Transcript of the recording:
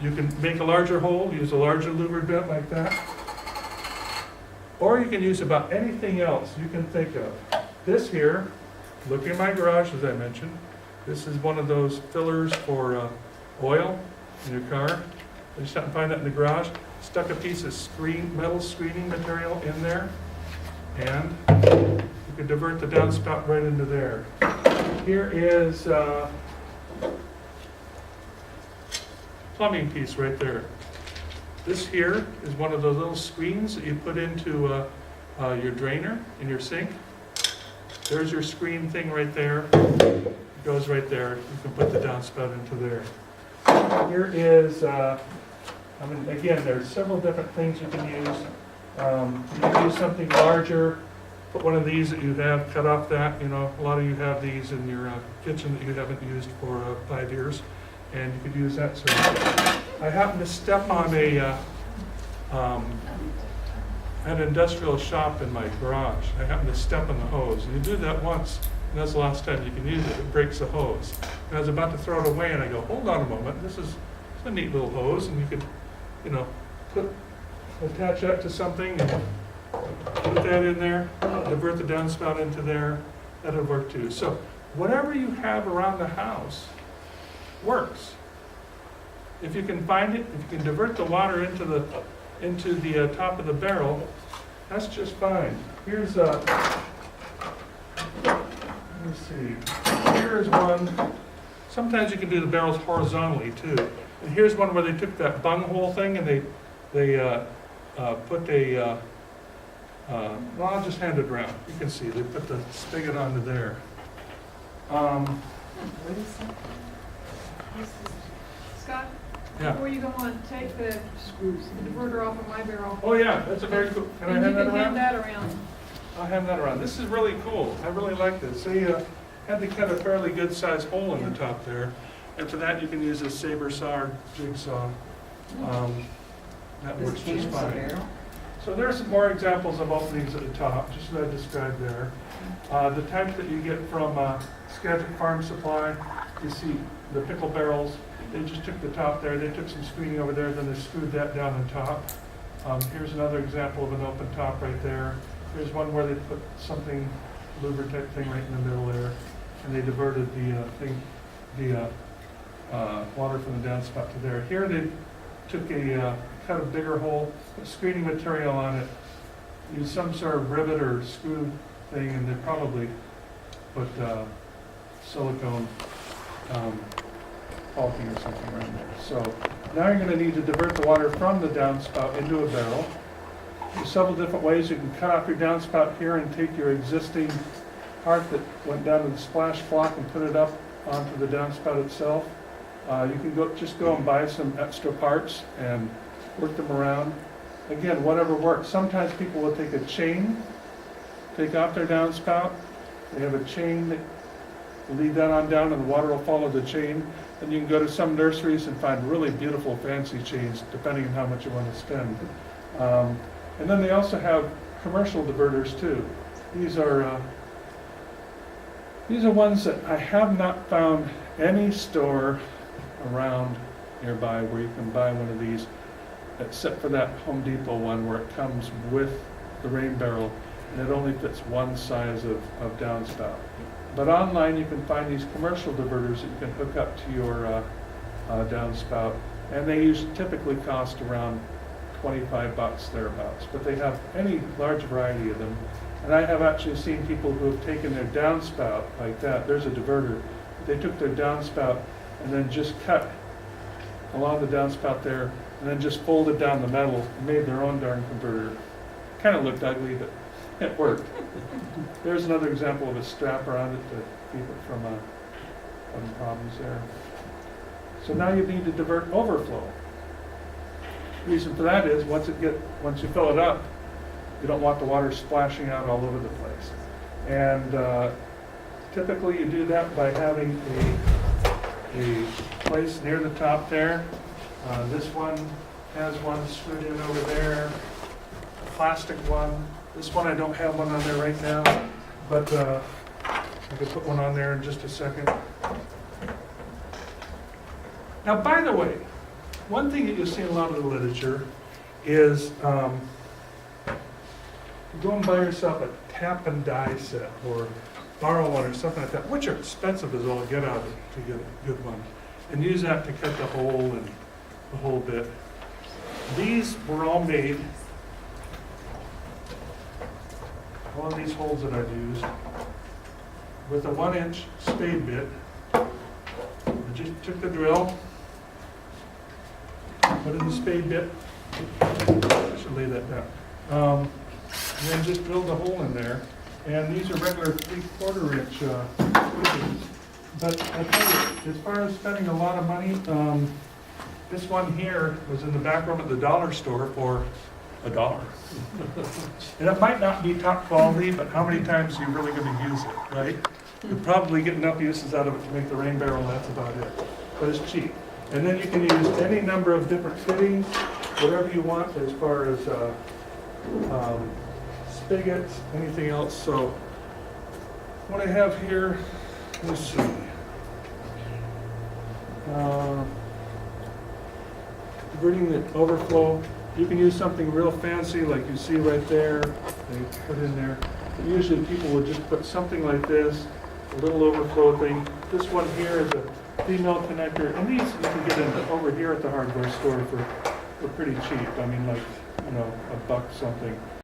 You can make a larger hole, use a larger louver bit like that. Or you can use about anything else you can think of. This here, look in my garage, as I mentioned. This is one of those fillers for oil in your car. I just happened to find that in the garage. Stuck a piece of metal screening material in there, and you can divert the downspout right into there. Here is plumbing piece right there. This here is one of those little screens that you put into your drainer in your sink. There's your screen thing right there. It goes right there. You can put the downspout into there. Here is, again, there's several different things you can use. You can use something larger. Put one of these that you have, cut off that. You know, a lot of you have these in your kitchen that you haven't used for 5 years, and you could use that sort of thing. I happened to step on an industrial shop in my garage. I happened to step on the hose. And you do that once, and that's the last time you can use it. It breaks the hose. And I was about to throw it away, and I go, hold on a moment. This is a neat little hose, and you could, you know, attach that to something and put that in there, divert the downspout into there. That'll work too. So whatever you have around the house works. If you can find it, if you can divert the water into the top of the barrel, that's just fine. Here's let me see. Here's one. Sometimes you can do the barrels horizontally too. And here's one where they took that bunghole thing and they put a well, I'll just hand it around. You can see they put the spigot onto there. What is that? Scott, Yeah. before you go on, take the diverter off of my barrel. Oh yeah, that's a very cool. Can I And you hand that can around? hand that around. I'll hand that around. This is really cool. I really like this. They had to cut a fairly good sized hole in the top there. And for that you can use a saber saw or jigsaw. That works just fine. So there's some more examples of openings at the top, just as I described there. The type that you get from Skagit Farm Supply, you see the pickle barrels. They just took the top there. They took some screening over there, then they screwed that down on top. Here's another example of an open top right there. Here's one where they put something, louver type thing right in the middle there, and they diverted the water from the downspout to there. Here they took cut a bigger hole, put screening material on it, used some sort of rivet or screw thing, and they probably put silicone caulking or something around there. So now you're going to need to divert the water from the downspout into a barrel. There's several different ways. You can cut off your downspout here and take your existing part that went down to the splash block and put it up onto the downspout itself. You can just go and buy some extra parts and work them around. Again, whatever works. Sometimes people will take a chain, take off their downspout. They have a chain that lead that on down and the water will follow the chain. And you can go to some nurseries and find really beautiful fancy chains depending on how much you want to spend. And then they also have commercial diverters too. These are ones that I have not found any store around nearby where you can buy one of these, except for that Home Depot one where it comes with the rain barrel and it only fits one size of downspout. But online you can find these commercial diverters that you can hook up to your downspout, and they typically cost around $25 thereabouts. But they have any large variety of them, and I have actually seen people who have taken their downspout like that. There's a diverter. They took their downspout and then just cut along the downspout there, and then just folded down the metal and made their own darn converter. Kind of looked ugly, but it worked. There's another example of a strap around it to keep it from problems there. So now you need to divert overflow. The reason for that is once you fill it up, you don't want the water splashing out all over the place. And typically you do that by having a place near the top there. This one has one screwed in over there, a plastic one. This one I don't have one on there right now, but I could put one on there in just a second. Now, by the way, one thing that you'll see in a lot of the literature is you go and buy yourself a tap and die set or borrow one or something like that, which are expensive as all get out to get a good one, and use that to cut the hole and the whole bit. These were all made, all of these holes that I've used, with a 1-inch spade bit. I just took the drill, put in the spade bit, I should lay that down, and then just drilled a hole in there. And these are regular 3/4 inch screws. But I tell you, as far as spending a lot of money, this one here was in the back room at the dollar store for $1. And it might not be top quality, but how many times are you really going to use it, right? You're probably getting enough uses out of it to make the rain barrel, and that's about it. But it's cheap. And then you can use any number of different fittings, whatever you want as far as spigots, anything else. So what I have here, let's see. Diverting the overflow. You can use something real fancy like you see right there. They put in there. But usually people would just put something like this, a little overflow thing. This one here is a female connector, and these you can get over here at the hardware store for pretty cheap. I mean, like, $1 something.